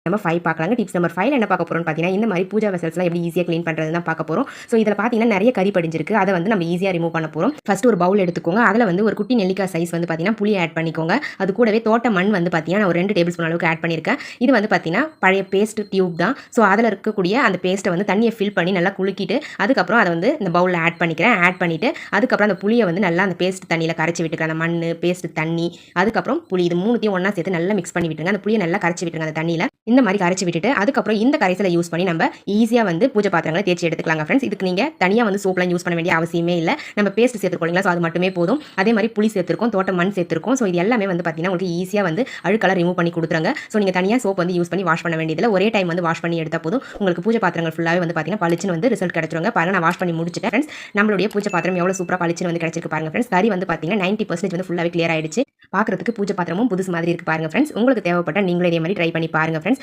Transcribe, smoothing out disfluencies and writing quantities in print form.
Number 5 பார்க்கலாங்க. Tips number 5 என்ன பார்க்க போறோம்னு பார்த்தீங்கன்னா, இந்த மாதிரி பூஜா வெசல்ஸ்லாம் எப்படி ஈஸியா கிளீன் பண்றது தான் பார்க்க போறோம். ஸோ இதில பார்த்தீங்கன்னா நெறைய கரி படிஞ்சிருக்கு. அத வந்து நம்ம ஈஸியா ரிமூவ் பண்ண போறோம். ஃபர்ஸ்ட் ஒரு பவுல் எடுத்துக்கோங்க. அதில வந்து ஒரு குட்டி நெல்லிக்காய் சைஸ் வந்து பார்த்தீங்கன்னா புளி ஆட் பண்ணிக்கோங்க. அது கூடவே தோட்ட மண் வந்து பார்த்தீங்கன்னா நான் ஒரு 2 டேபிள் ஸ்பூன் அளவுக்கு ஆட் பண்ணியிருக்கேன். இது வந்து பார்த்தீங்கன்னா பழைய பேஸ்ட் டியூப் தான். ஸோ அதில இருக்கக்கூடிய அந்த பேஸ்ட்டை வந்து தண்ணியை ஃபில் பண்ணி நல்லா குலுக்கிட்டு அதுக்கப்புறம் அதை வந்து இந்த பவுலில் ஆட் பண்ணிக்கிறேன். ஆட் பண்ணிட்டு அதுக்கப்புறம் அந்த புளியை வந்து நல்லா அந்த பேஸ்ட் தண்ணியில் கரைச்சி விட்டுக்கிறேன். அந்த மண், பேஸ்ட் தண்ணி, அதுக்கப்புறம் புளி இது மூணுத்தையும் ஒன்றா சேர்த்து நல்லா மிக்ஸ் பண்ணி விட்டுருங்க. அந்த புளியை நல்லா கரைச்சி விட்டுருங்க அந்த தண்ணியில். இந்த மாதிரி கரைச்சி விட்டுட்டு அதுக்கப்புறம் இந்த கரைசலை யூஸ் பண்ணி நம்ம ஈஸியாக வந்து பூஜை பாத்திரங்களை தேய்ச்சி எடுத்துக்கலாங்க ஃப்ரெண்ட்ஸ். இதுக்கு நீங்கள் தனியாக வந்து சோப்லாம் யூஸ் பண்ண வேண்டிய அவசியமே இல்லை. நம்ம பேஸ்ட் சேர்த்துக்கோங்களா, ஸோ அது மட்டுமே போதும். அதே மாதிரி புளி சேர்த்துருக்கோம், தோட்ட மண் சேர்த்துருக்கோம். ஸோ இது எல்லாமே வந்து பார்த்தீங்கன்னா உங்களுக்கு ஈஸியாக வந்து அழுக்கெல்லாம் ரிமூவ் பண்ணி கொடுத்துருங்க. ஸோ நீங்கள் தனியாக சோப் வந்து யூஸ் பண்ணி வாஷ் பண்ண வேண்டியதில்லை. ஒரே டைம் வந்து வாஷ் பண்ணி எடுத்தால் போதும். உங்களுக்கு பூஜை பாத்திரங்கள் ஃபுல்லாகவே வந்து பார்த்தீங்கன்னா பளிச்சுன்னு வந்து ரிசல்ட் கிடைச்சிருங்க. பாருங்க, நான் வாஷ் பண்ணி முடிச்சிட்டேன் ஃப்ரெண்ட்ஸ். நம்மளுடைய பூஜை பாத்திரம் எவ்வளோ சூப்பராக பளிச்சுன்னு வந்து கிடைச்சிருக்கு பாருங்க ஃப்ரெண்ட்ஸ். கறி வந்து பார்த்தீங்கன்னா 90% வந்து ஃபுல்லாகவே கிளியர் ஆயிடுச்சு. பார்க்கறதுக்கு பூஜை பாத்திரமும் புதுசு மாதிரி இருக்கு பாருங்க ஃப்ரெண்ட்ஸ். உங்களுக்கு தேவைப்பட்ட நீங்களும் இதே மாதிரி ட்ரை பண்ணி பாருங்க ஃப்ரெண்ட்ஸ்.